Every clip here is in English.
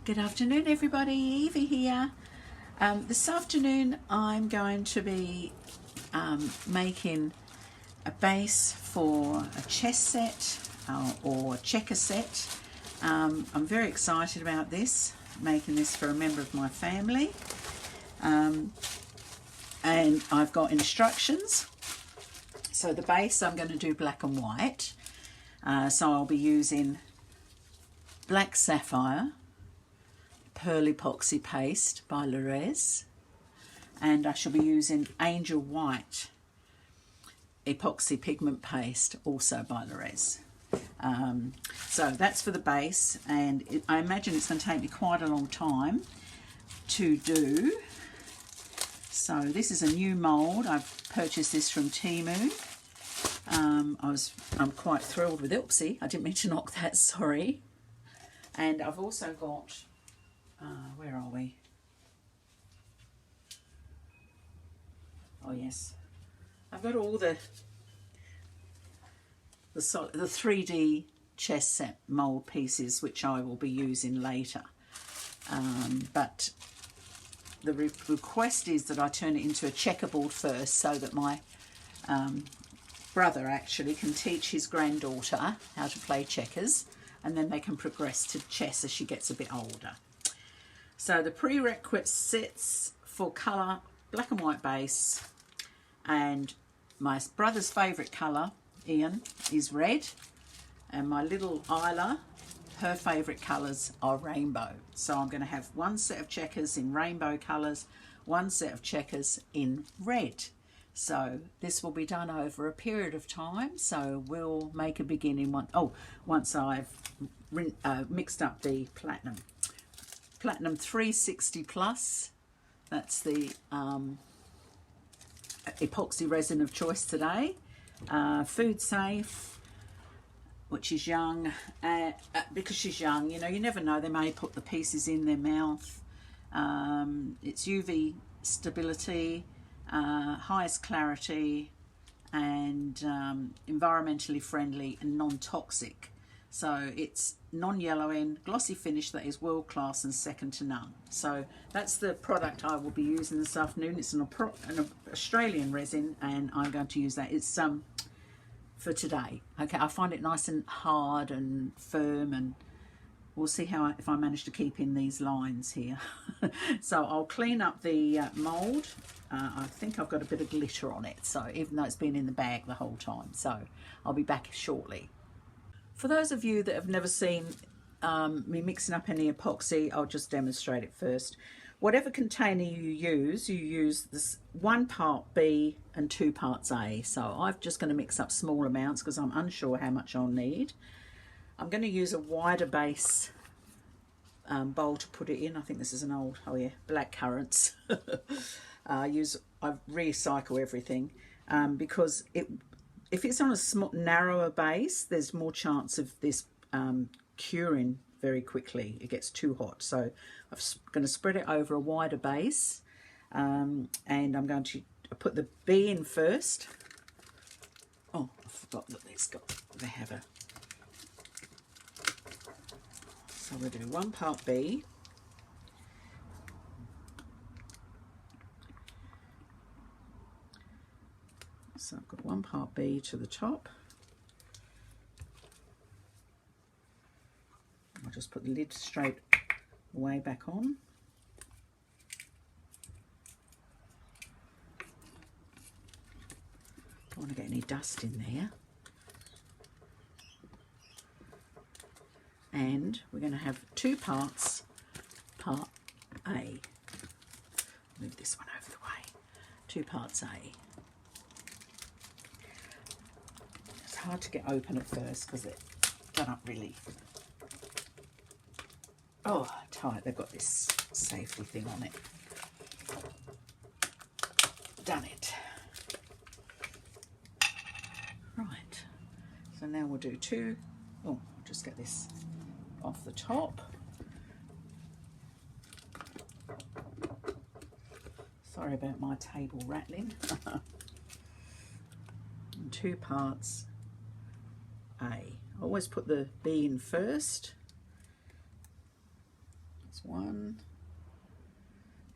Good afternoon everybody, Eva here. This afternoon I'm going to be making a base for a chess set or checker set. I'm very excited about this, making this for a member of my family. And I've got instructions. So the base I'm going to do black and white. So I'll be using black sapphire, pearl epoxy paste by Resin, and I shall be using angel white epoxy pigment paste also by Resin. So that's for the base, and I imagine it's going to take me quite a long time to do. So this is a new mould. I've purchased this from Temu. I'm quite thrilled with it. Oopsie, I didn't mean to knock that, sorry. And I've also got where are we? Oh yes, I've got all the 3D chess set mould pieces which I will be using later. But the request is that I turn it into a checkerboard first, so that my brother actually can teach his granddaughter how to play checkers, and then they can progress to chess as she gets a bit older. So the prerequisites for colour: black and white base, and my brother's favourite colour, Ian, is red, and my little Isla, her favourite colours are rainbow. So I'm going to have one set of checkers in rainbow colours, one set of checkers in red. So this will be done over a period of time. So we'll make a beginning once I've mixed up the platinum 360 plus. That's the epoxy resin of choice today. Food safe, which is young, because she's young, you know, you never know, they may put the pieces in their mouth. It's UV stability, highest clarity, and environmentally friendly and non-toxic. So it's non-yellowing, glossy finish that is world class and second to none. So that's the product I will be using this afternoon. It's an Australian resin, and I'm going to use that. It's for today. Okay, I find it nice and hard and firm, and we'll see if I manage to keep in these lines here. So I'll clean up the mould. I think I've got a bit of glitter on it, so even though it's been in the bag the whole time. So I'll be back shortly. For those of you that have never seen me mixing up any epoxy, I'll just demonstrate it first. Whatever container you use this 1 part B and 2 parts A. So I'm just going to mix up small amounts because I'm unsure how much I'll need. I'm going to use a wider base bowl to put it in. I think this is an old, black currants. I recycle everything because if it's on a narrower base, there's more chance of this curing very quickly. It gets too hot. So I'm going to spread it over a wider base, and I'm going to put the B in first. Oh, I forgot that they have a... So we'll do 1 part B. So I've got 1 part B to the top. I'll just put the lid straight way back on. Don't want to get any dust in there. And we're going to have 2 parts, part A. Move this one over the way. 2 parts A. It's hard to get open at first because they're not really tight. They've got this safety thing on it. Done it. Right. So now we'll do 2. Oh, just get this off the top. Sorry about my table rattling. 2 parts A. I always put the B in first. That's one.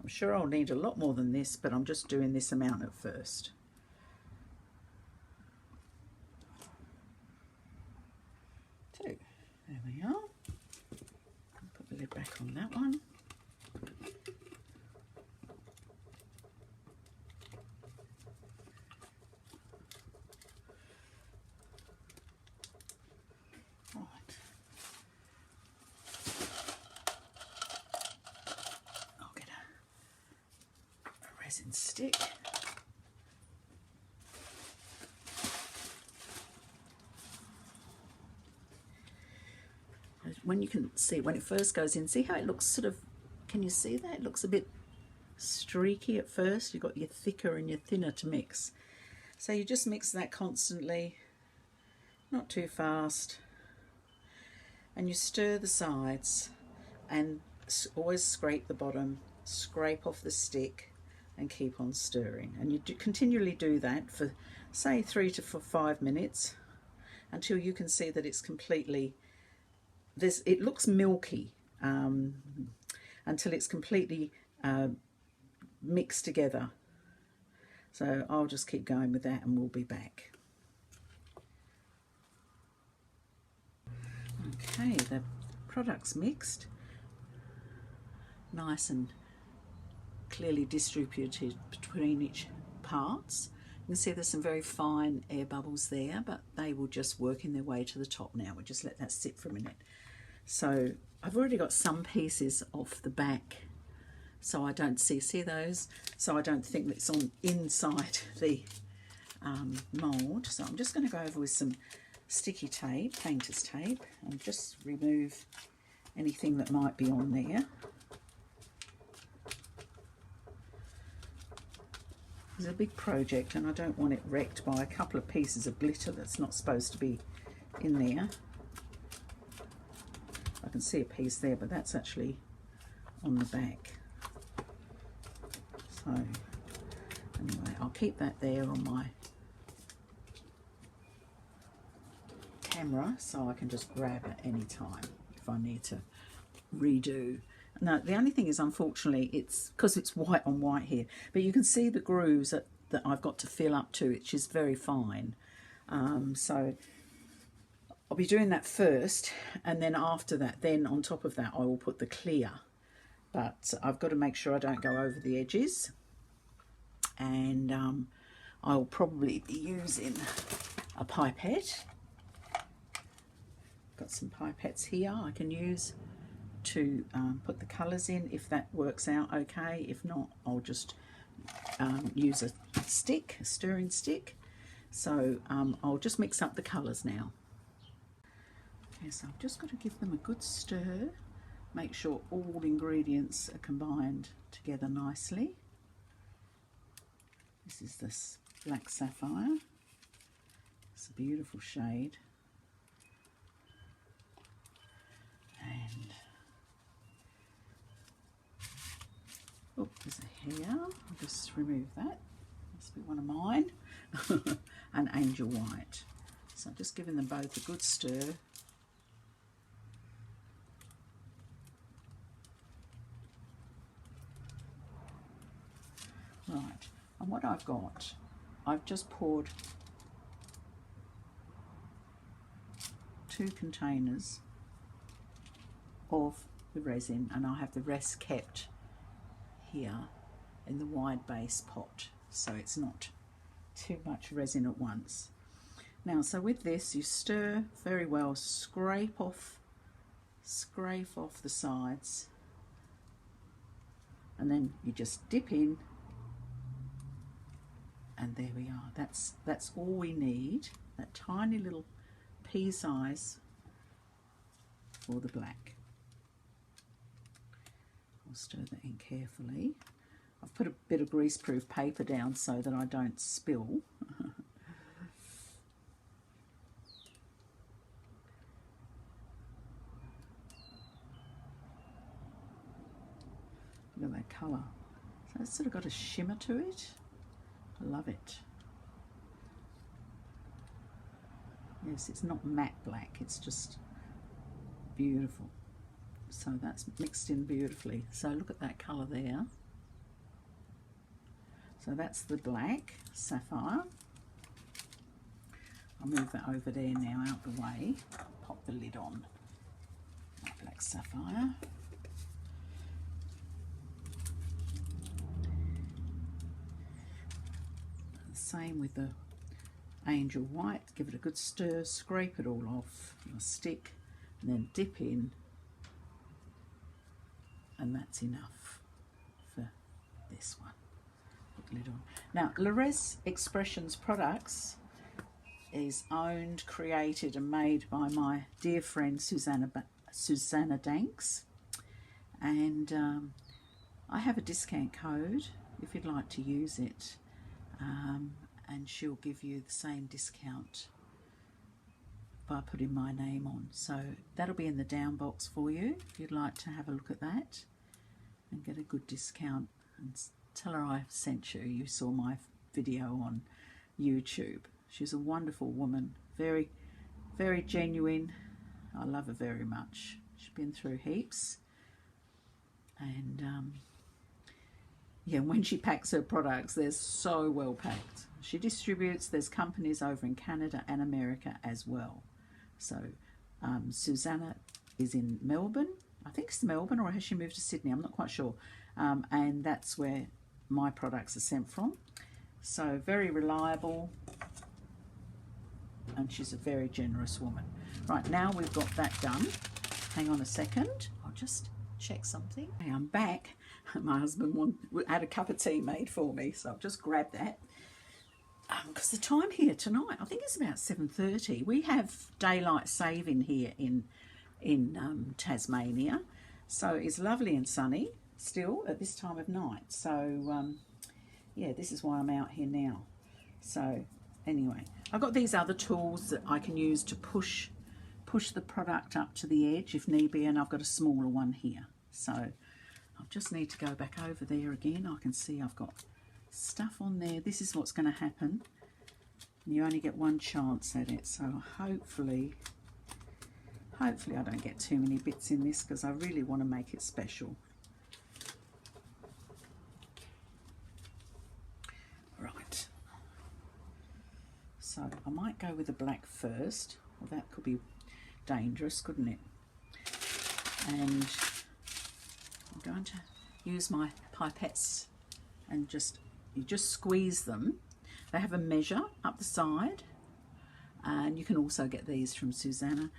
I'm sure I'll need a lot more than this, but I'm just doing this amount at first. Two. There we are. Put the lid back on that one. Resin stick. When you can see, when it first goes in, see how it looks sort of, can you see that? It looks a bit streaky at first. You've got your thicker and your thinner to mix. So you just mix that constantly, not too fast. And you stir the sides and always scrape the bottom, scrape off the stick, and keep on stirring. And you continually do that for say 3 to 5 minutes until you can see that it's completely, it looks milky, until it's completely mixed together. So I'll just keep going with that and we'll be back. Okay, the product's mixed, nice and clearly distributed between each parts. You can see there's some very fine air bubbles there, but they will just work in their way to the top now. We'll just let that sit for a minute. So I've already got some pieces off the back, so I don't see those, so I don't think it's on inside the mould. So I'm just going to go over with some sticky tape, painter's tape, and just remove anything that might be on there. It's a big project and I don't want it wrecked by a couple of pieces of glitter that's not supposed to be in there. I can see a piece there, but that's actually on the back. So anyway, I'll keep that there on my camera so I can just grab it any time if I need to redo. Now, the only thing is, unfortunately, it's because it's white on white here, but you can see the grooves that I've got to fill up to, which is very fine. So I'll be doing that first, and then after that, then on top of that, I will put the clear. But I've got to make sure I don't go over the edges, and I'll probably be using a pipette. Got some pipettes here I can use to put the colours in if that works out okay. If not, I'll just use a stick, a stirring stick. So I'll just mix up the colours now. Okay, so I've just got to give them a good stir, make sure all ingredients are combined together nicely. This is this black sapphire. It's a beautiful shade. And oh, there's a hair. I'll just remove that. Must be one of mine. And angel white. So I'm just giving them both a good stir. Right, and what I've got, I've just poured 2 containers of the resin, and I have the rest kept here in the wide base pot, so it's not too much resin at once. Now, so with this, you stir very well, scrape off the sides, and then you just dip in, and there we are. That's all we need, that tiny little pea size for the black. I'll stir that in carefully. I've put a bit of greaseproof paper down so that I don't spill. Look at that colour. So it's sort of got a shimmer to it. I love it. Yes, it's not matte black, it's just beautiful. So that's mixed in beautifully. So look at that colour there. So that's the black sapphire. I'll move that over there now out the way. Pop the lid on. My black sapphire. Same with the angel white. Give it a good stir, scrape it all off on a stick, and then dip in, and that's enough for this one. Put the lid on. Now, Lores Expressions Products is owned, created and made by my dear friend Susanna Danks, and I have a discount code if you'd like to use it, and she'll give you the same discount by putting my name on. So that'll be in the down box for you if you'd like to have a look at that and get a good discount, and tell her I sent you. You saw my video on YouTube. She's a wonderful woman, very, very genuine. I love her very much. She's been through heaps, and yeah, when she packs her products, they're so well packed. She distributes, there's companies over in Canada and America as well. So Susanna is in Melbourne. I think it's Melbourne, or has she moved to Sydney? I'm not quite sure. And that's where my products are sent from. So very reliable, and she's a very generous woman. Right, now we've got that done. Hang on a second, I'll just check something. Hey, I'm back. My husband had a cup of tea made for me, so I'll just grab that. Because the time here tonight, I think it's about 7:30. We have daylight saving here in Tasmania, so it's lovely and sunny still at this time of night. So yeah, this is why I'm out here now. So anyway, I've got these other tools that I can use to push the product up to the edge if need be, and I've got a smaller one here. So I just need to go back over there again. I can see I've got stuff on there. This is what's going to happen. You only get one chance at it, so hopefully I don't get too many bits in this, because I really want to make it special. Right, so I might go with the black first. Well, that could be dangerous, couldn't it? And I'm going to use my pipettes and you just squeeze them. They have a measure up the side, and you can also get these from Susanna,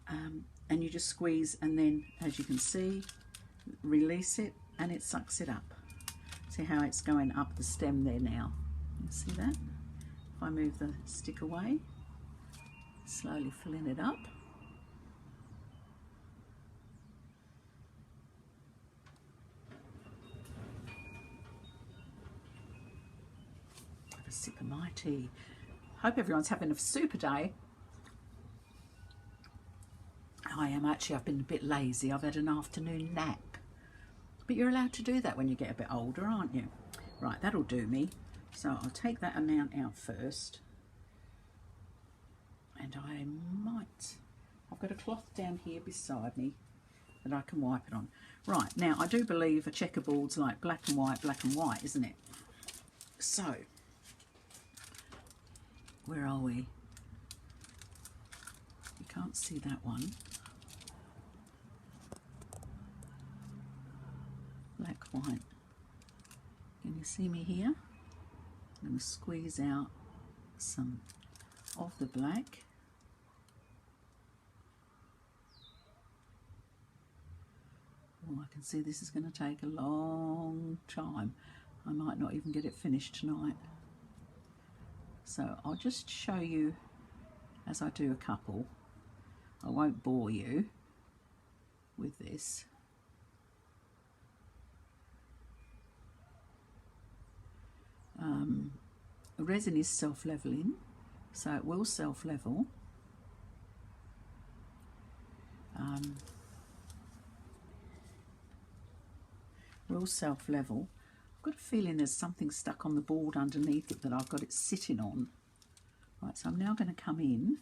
and you just squeeze, and then, as you can see, release it and it sucks it up. See how it's going up the stem there now? You see that? If I move the stick away, slowly filling it up. Sip of my tea. Hope everyone's having a super day. I am actually. I've been a bit lazy. I've had an afternoon nap. But you're allowed to do that when you get a bit older, aren't you? Right, that'll do me. So I'll take that amount out first. And I've got a cloth down here beside me that I can wipe it on. Right, now I do believe a checkerboard's like black and white, isn't it? So, where are we? You can't see that one. Black, white. Can you see me here? I'm going to squeeze out some of the black. Oh, I can see this is going to take a long time. I might not even get it finished tonight. So I'll just show you as I do a couple. I won't bore you with this. Resin is self-leveling, so it will self-level. Will self-level. I've got a feeling there's something stuck on the board underneath it that I've got it sitting on. Right, so I'm now going to come in,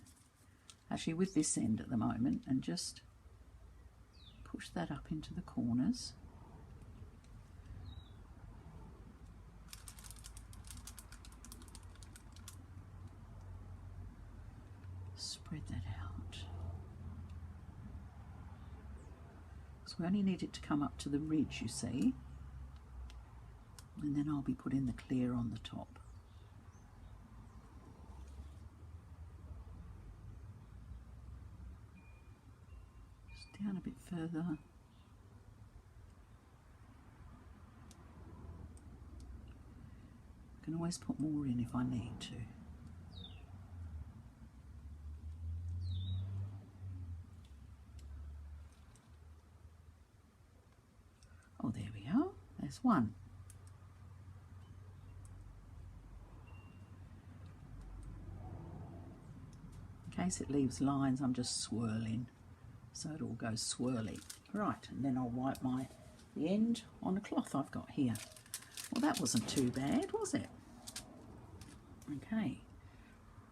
actually with this end at the moment, and just push that up into the corners. Spread that out. So we only need it to come up to the ridge, you see. And then I'll be putting the clear on the top. Just down a bit further. I can always put more in if I need to. Oh, there we are. There's one. In case it leaves lines, I'm just swirling so it all goes swirly. Right, and then I'll wipe the end on a cloth I've got here. Well, that wasn't too bad, was it? Okay.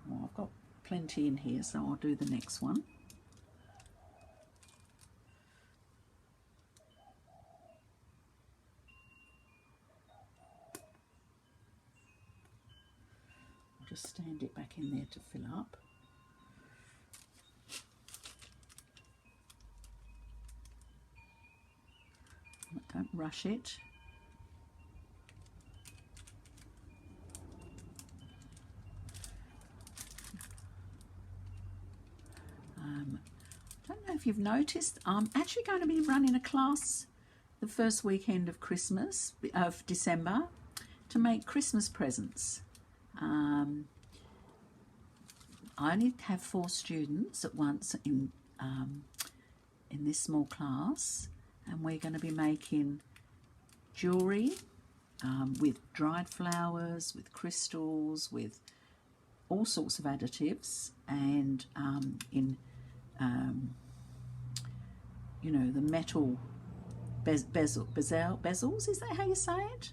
Well, I've got plenty in here, so I'll do the next one. I'll just stand it back in there to fill up. Don't rush it. I don't know if you've noticed, I'm actually going to be running a class the first weekend of December to make Christmas presents. I only have 4 students at once in this small class, and we're going to be making jewellery with dried flowers, with crystals, with all sorts of additives, and you know, the metal bezels, is that how you say it?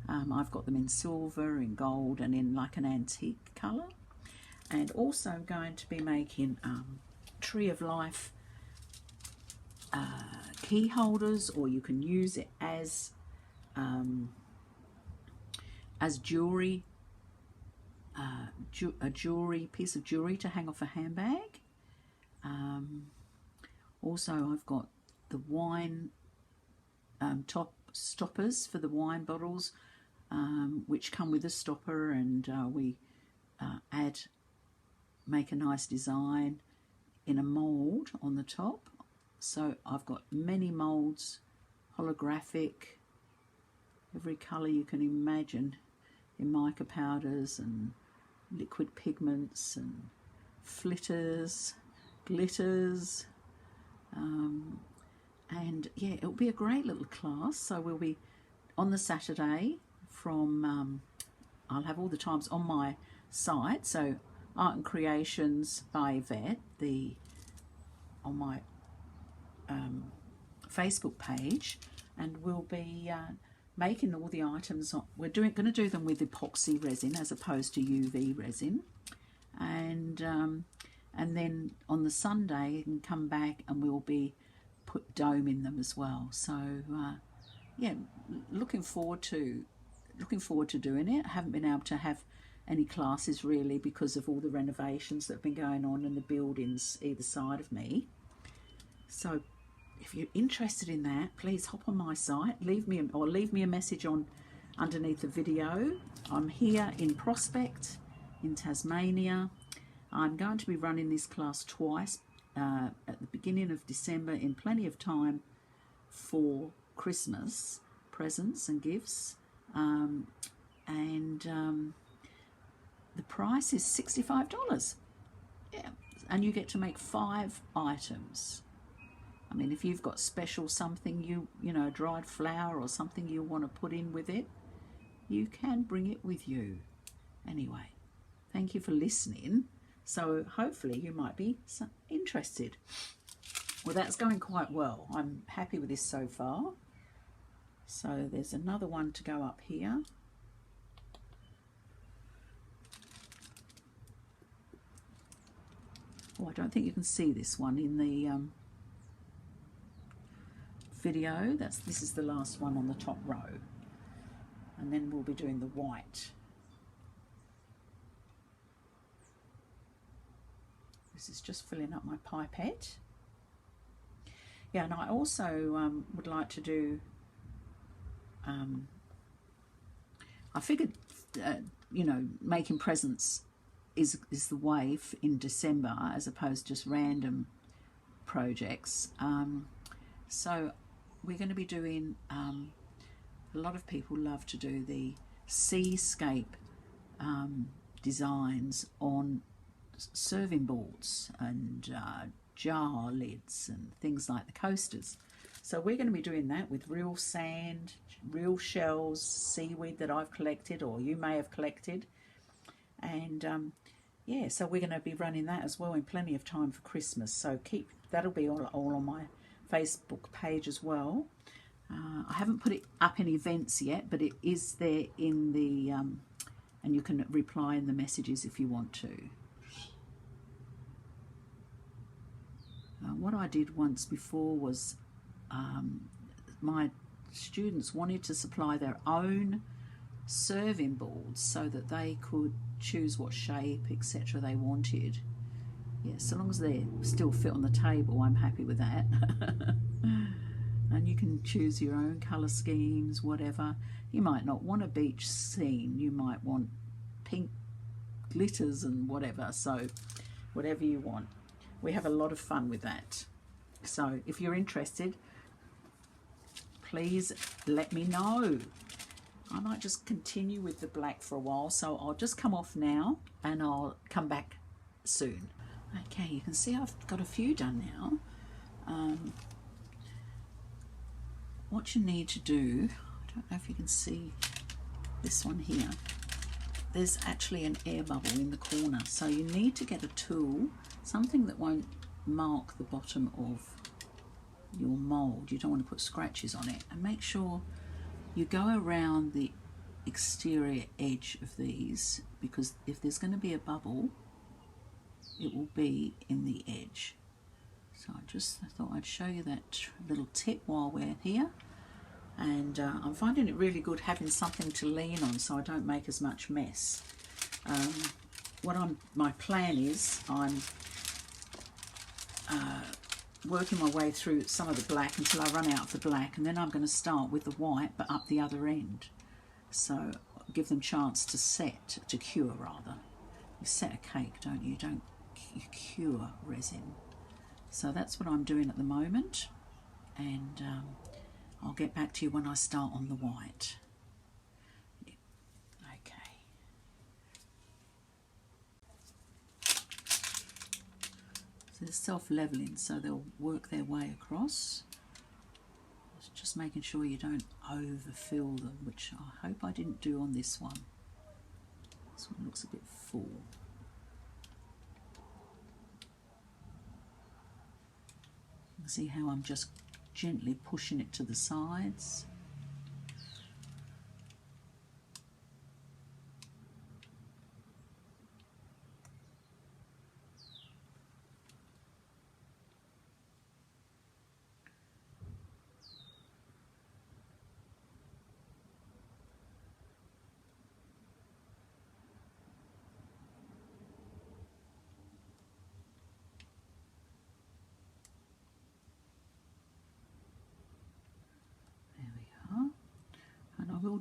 I've got them in silver, in gold, and in like an antique colour. And also I'm going to be making Tree of Life key holders, or you can use it as jewelry, a piece of jewelry to hang off a handbag. Also, I've got the wine top stoppers for the wine bottles, which come with a stopper, and we make a nice design in a mould on the top. So I've got many moulds, holographic, every colour you can imagine, in mica powders and liquid pigments and flitters, glitters, and yeah, it'll be a great little class. So we'll be on the Saturday from, I'll have all the times on my site, so Art and Creations by Yvette, on my Facebook page, and we'll be making all the items. We're going to do them with epoxy resin as opposed to UV resin, and then on the Sunday you can come back and we'll be put dome in them as well. So yeah, looking forward to doing it. I haven't been able to have any classes really because of all the renovations that have been going on in the buildings either side of me. So if you're interested in that, please hop on my site, leave me a message underneath the video. I'm here in Prospect in Tasmania. I'm going to be running this class twice at the beginning of December, in plenty of time for Christmas presents and gifts, and the price is $65. Yeah, and you get to make 5 items. I mean, if you've got special something, you know, dried flower or something you want to put in with it, you can bring it with you. Anyway, thank you for listening. So hopefully you might be interested. Well, that's going quite well. I'm happy with this so far. So there's another one to go up here. Oh, I don't think you can see this one in the video. This is the last one on the top row, and then we'll be doing the white. This is just filling up my pipette. Yeah, and I also would like to do, I figured, you know, making presents is the way in December as opposed to just random projects. So we're going to be doing, a lot of people love to do the seascape designs on serving boards and jar lids and things like the coasters. So we're going to be doing that with real sand, real shells, seaweed that I've collected or you may have collected. And yeah, so we're going to be running that as well in plenty of time for Christmas. So that'll be all on my Facebook page as well. I haven't put it up in events yet, but it is there in the, and you can reply in the messages if you want to. What I did once before was my students wanted to supply their own serving boards so that they could choose what shape, etc. they wanted. Yeah, so long as they still fit on the table, I'm happy with that. And you can choose your own colour schemes, whatever. You might not want a beach scene, you might want pink glitters and whatever, so whatever you want. We have a lot of fun with that. So if you're interested, please let me know. I might just continue with the black for a while, so I'll just come off now and I'll come back soon. Okay, you can see I've got a few done now. What you need to do, I don't know if you can see this one here, there's actually an air bubble in the corner, so you need to get a tool, something that won't mark the bottom of your mould. You don't want to put scratches on it, and make sure you go around the exterior edge of these, because if there's going to be a bubble, it will be in the edge. So I thought I'd show you that little tip while we're here. And I'm finding it really good having something to lean on so I don't make as much mess. My plan is I'm working my way through some of the black until I run out of the black, and then I'm going to start with the white but up the other end. So give them chance to cure rather. You set a cake, don't you? You cure resin. So that's what I'm doing at the moment, and I'll get back to you when I start on the white. Okay. So they're self-leveling, so they'll work their way across. Just making sure you don't overfill them, which I hope I didn't do on this one. This one looks a bit full. You can see how I'm just gently pushing it to the sides.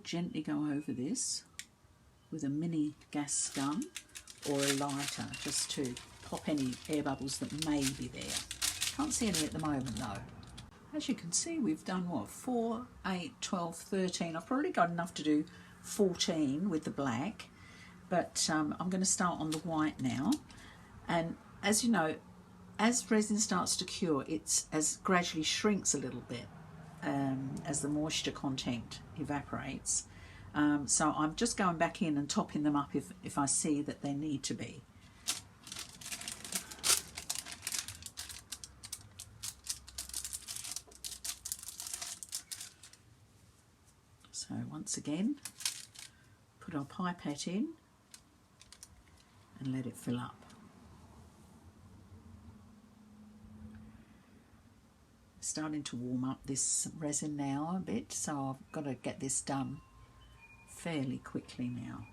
Gently go over this with a mini gas gun or a lighter, just to pop any air bubbles that may be there. Can't see any at the moment though. As you can see, we've done what, 4, 8, 12, 13. I've probably got enough to do 14 with the black, but I'm going to start on the white now. And as you know, as resin starts to cure, it gradually shrinks a little bit. As the moisture content evaporates. So I'm just going back in and topping them up if I see that they need to be. So once again, put our pipette in and let it fill up. starting to warm up this resin now a bit, so I've got to get this done fairly quickly now.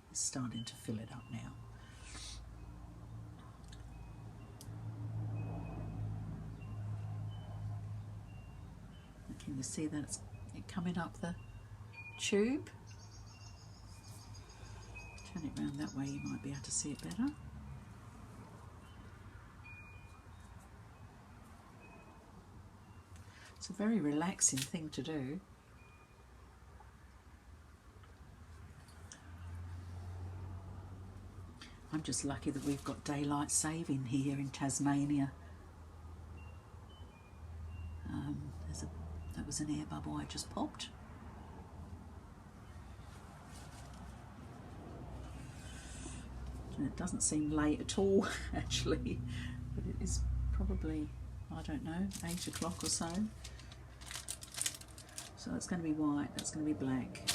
It's starting to fill it up now. Can you see that it's coming up the tube? Turn it round that way, you might be able to see it better. It's a very relaxing thing to do. I'm just lucky that we've got daylight saving here in Tasmania. That was an air bubble I just popped. And it doesn't seem late at all, actually, but it is probably, I don't know, 8 o'clock or so. So it's going to be white, that's going to be black.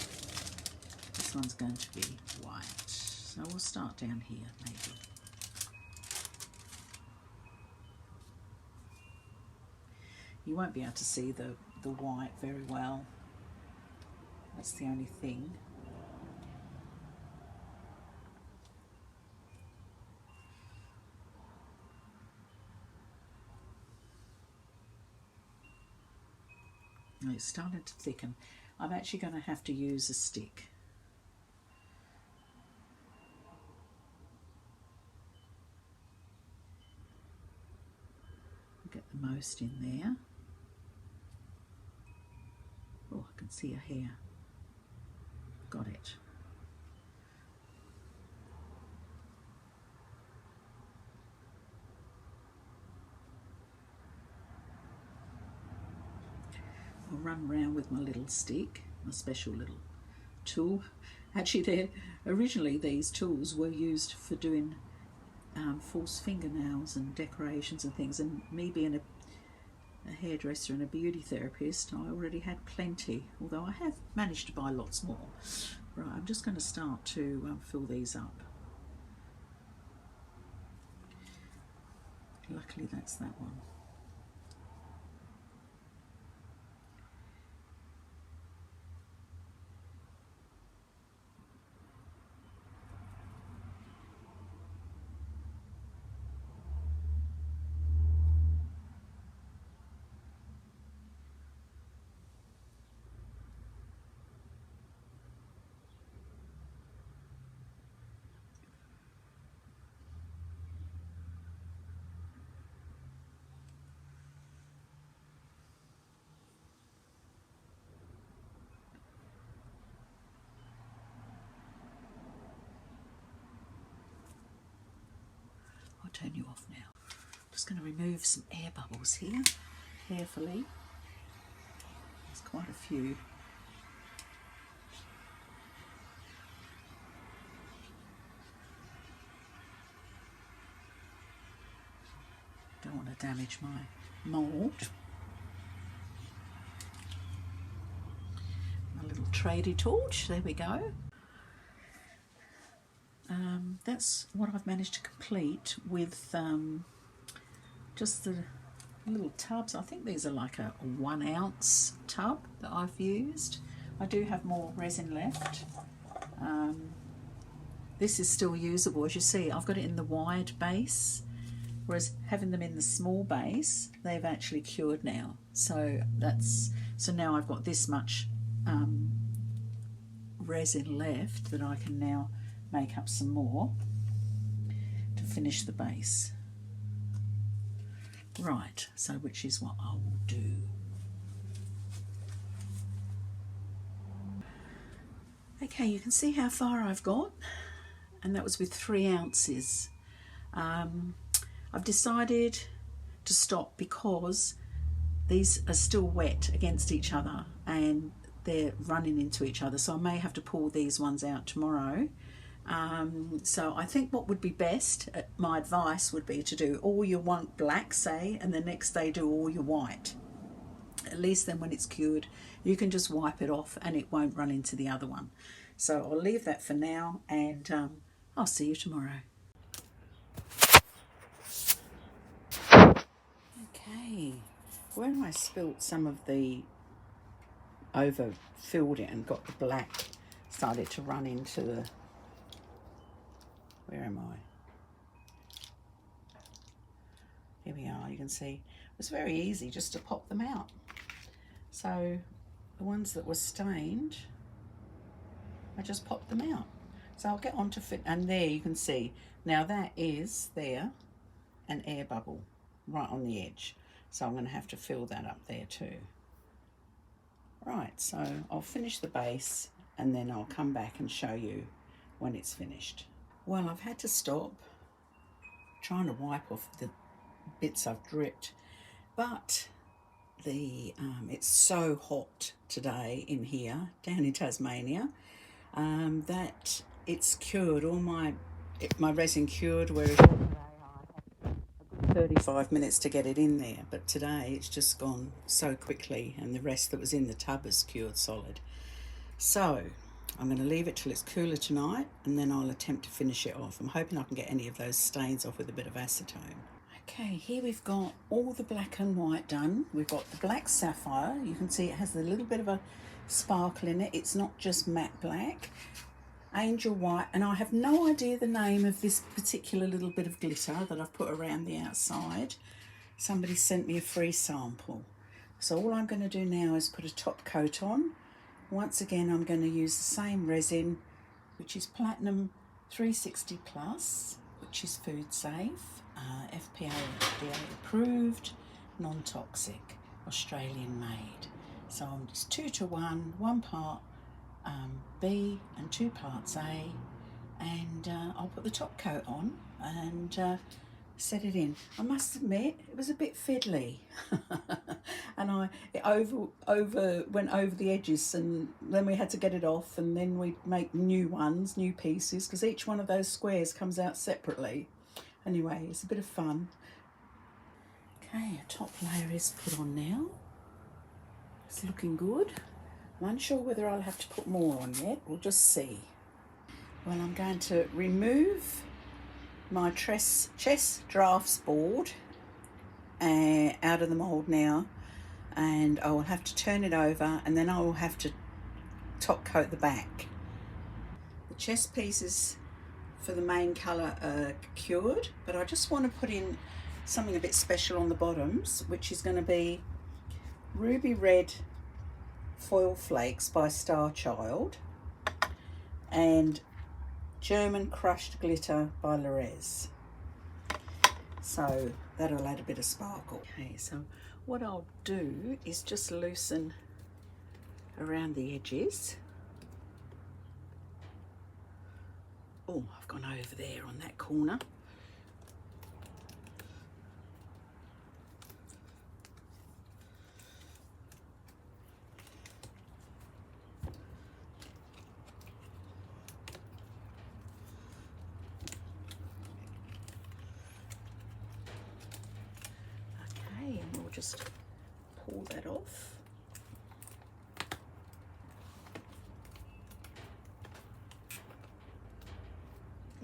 This one's going to be white. So we'll start down here, maybe. You won't be able to see the white very well. That's the only thing. It's starting to thicken. I'm actually going to have to use a stick. Get the most in there. Oh, I can see a hair. Got it. I'll run around with my little stick, my special little tool. Actually, originally these tools were used for doing false fingernails and decorations and things, and me being a hairdresser and a beauty therapist, I already had plenty, although I have managed to buy lots more. Right, I'm just going to start to fill these up. Luckily that's that one. I'll turn you off now. Just going to remove some air bubbles here, carefully. There's quite a few. Don't want to damage my mould. My little tradie torch, there we go. That's what I've managed to complete with just the little tubs. I think these are like a 1 ounce tub that I've used. I do have more resin left. This is still usable. As you see, I've got it in the wide base, whereas having them in the small base, they've actually cured now. So now I've got this much resin left that I can now make up some more to finish the base. Right, so which is what I will do. Okay, you can see how far I've got, and that was with 3 ounces. I've decided to stop because these are still wet against each other and they're running into each other, so I may have to pull these ones out tomorrow. So I think what would be best, my advice would be to do all your black, say, and the next day do all your white. At least then when it's cured, you can just wipe it off and it won't run into the other one. So I'll leave that for now, and I'll see you tomorrow. Okay, where I spilt some of the overfilled it and got the black started to run into the, where am I? Here we are, you can see it was very easy just to pop them out. So the ones that were stained, I just popped them out. So I'll get on to fit, and there you can see, now that is there an air bubble right on the edge. So I'm going to have to fill that up there too. Right, so I'll finish the base and then I'll come back and show you when it's finished. Well, I've had to stop trying to wipe off the bits I've dripped, but it's so hot today in here, down in Tasmania, that it's cured, all my resin cured, whereas 35 minutes to get it in there, but today it's just gone so quickly, and the rest that was in the tub is cured solid. So I'm going to leave it till it's cooler tonight, and then I'll attempt to finish it off. I'm hoping I can get any of those stains off with a bit of acetone. Okay, here we've got all the black and white done. We've got the black sapphire. You can see it has a little bit of a sparkle in it. It's not just matte black. Angel white, and I have no idea the name of this particular little bit of glitter that I've put around the outside. Somebody sent me a free sample. So all I'm going to do now is put a top coat on. Once again, I'm going to use the same resin, which is Platinum 360 Plus, which is food safe, FPA FDA approved, non-toxic, Australian made. So I'm just 2 to 1, 1 part B and 2 parts A, and I'll put the top coat on and set it in. I must admit it was a bit fiddly and it went over the edges, and then we had to get it off, and then we make new pieces, because each one of those squares comes out separately. Anyway, it's a bit of fun. Okay, a top layer is put on now. It's looking good. I'm unsure whether I'll have to put more on yet. We'll just see. Well, I'm going to remove my chess drafts board out of the mould now, and I will have to turn it over, and then I will have to top coat the back. The chess pieces for the main colour are cured, but I just want to put in something a bit special on the bottoms, which is going to be Ruby Red Foil Flakes by Star Child and German Crushed Glitter by Lorez. So that'll add a bit of sparkle. Okay, so what I'll do is just loosen around the edges. Oh, I've gone over there on that corner. Okay, and we'll just pull that off.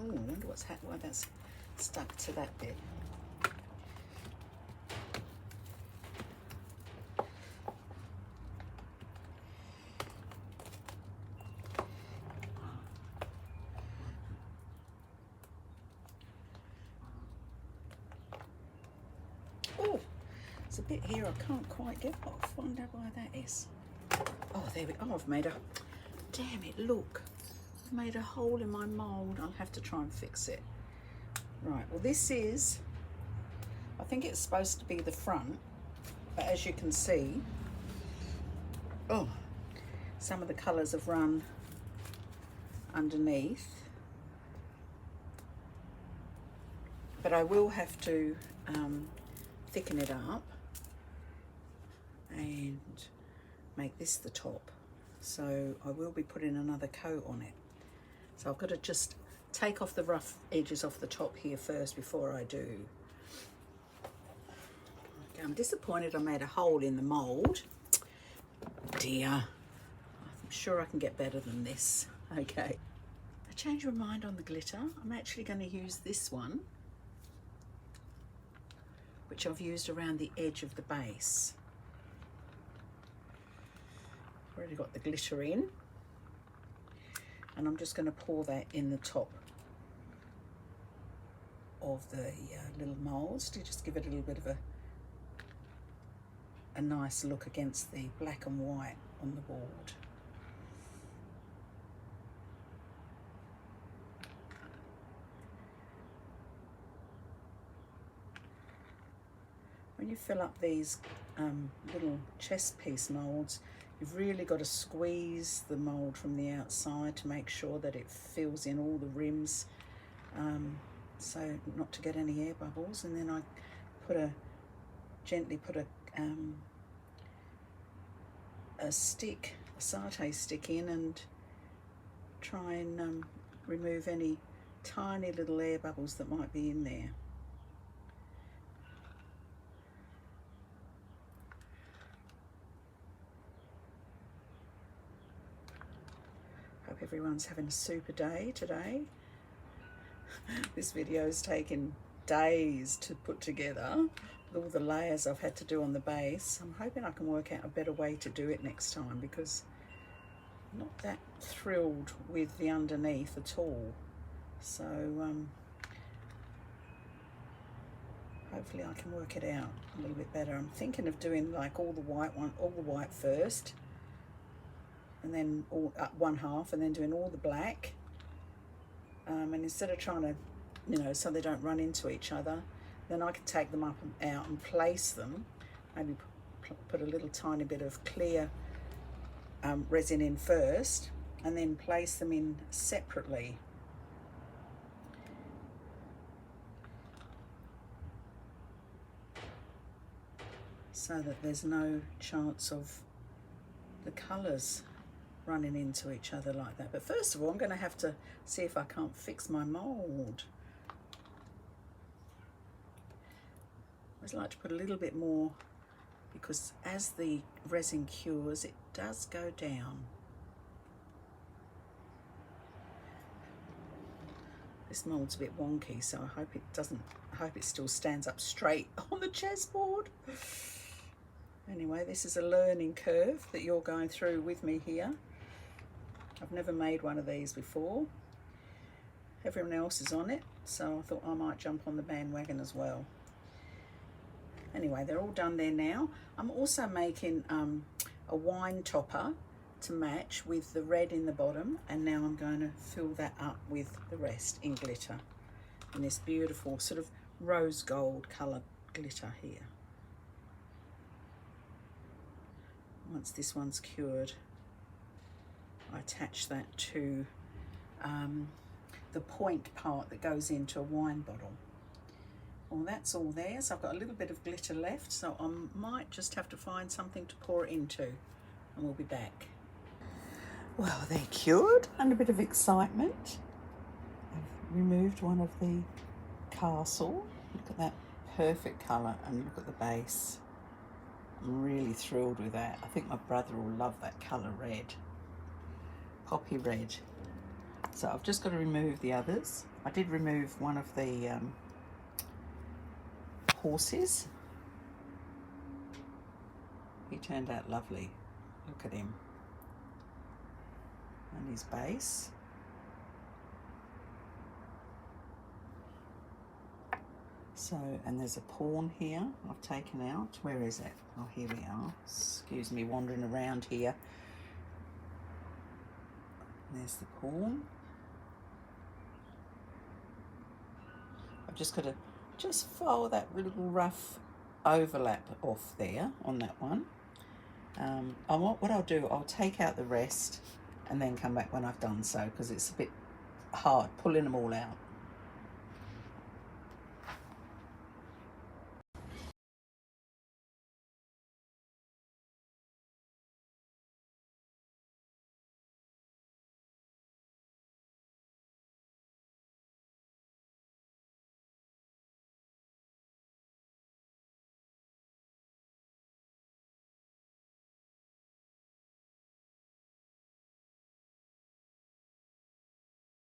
Oh, I wonder why that's stuck to that bit. Oh, there's a bit here I can't quite get off. Wonder why that is. Oh, there we go. Oh, I've made a... Damn it, look. I've made a hole in my mould. I'll have to try and fix it. Right, well this is... I think it's supposed to be the front, but as you can see... Oh, some of the colours have run underneath. But I will have to thicken it up and make this the top. So I will be putting another coat on it. So I've got to just take off the rough edges off the top here first before I do. Okay, I'm disappointed I made a hole in the mould. Dear, I'm sure I can get better than this. Okay. I changed my mind on the glitter. I'm actually going to use this one, which I've used around the edge of the base. Already got the glitter in, and I'm just going to pour that in the top of the little moulds to just give it a little bit of a nice look against the black and white on the board. When you fill up these little chess piece moulds, you've really got to squeeze the mould from the outside to make sure that it fills in all the rims, so not to get any air bubbles. And then I gently put a stick, a satay stick in, and try and remove any tiny little air bubbles that might be in there. Hope everyone's having a super day today. This video's taken days to put together with all the layers I've had to do on the base. I'm hoping I can work out a better way to do it next time, because I'm not that thrilled with the underneath at all. So hopefully I can work it out a little bit better. I'm thinking of doing like all the white first, and then one half, and then doing all the black. And instead of trying to, you know, so they don't run into each other, then I can take them up and out and place them. Maybe put a little tiny bit of clear resin in first, and then place them in separately. So that there's no chance of the colours running into each other like that. But first of all, I'm going to have to see if I can't fix my mould. I always like to put a little bit more, because as the resin cures, it does go down. This mould's a bit wonky, so I hope it still stands up straight on the chessboard. Anyway, this is a learning curve that you're going through with me here. I've never made one of these before. Everyone else is on it, so I thought I might jump on the bandwagon as well. Anyway, they're all done there now. I'm also making a wine topper to match with the red in the bottom, and now I'm going to fill that up with the rest in glitter, in this beautiful sort of rose gold colour glitter here. Once this one's cured, I attach that to the point part that goes into a wine bottle. Well, that's all there, so I've got a little bit of glitter left, so I might just have to find something to pour it into, and we'll be back. Well, they're cured. Under a bit of excitement, I've removed one of the castle. Look at that perfect colour, and look at the base. I'm really thrilled with that. I think my brother will love that colour red, poppy red. So I've just got to remove the others. I did remove one of the horses. He turned out lovely. Look at him. And his base. So, and there's a pawn here I've taken out. Where is it? Oh, here we are. Excuse me wandering around here. There's the pawn. I've just got to file that little rough overlap off there on that one. What I'll do, I'll take out the rest and then come back when I've done so, because it's a bit hard pulling them all out.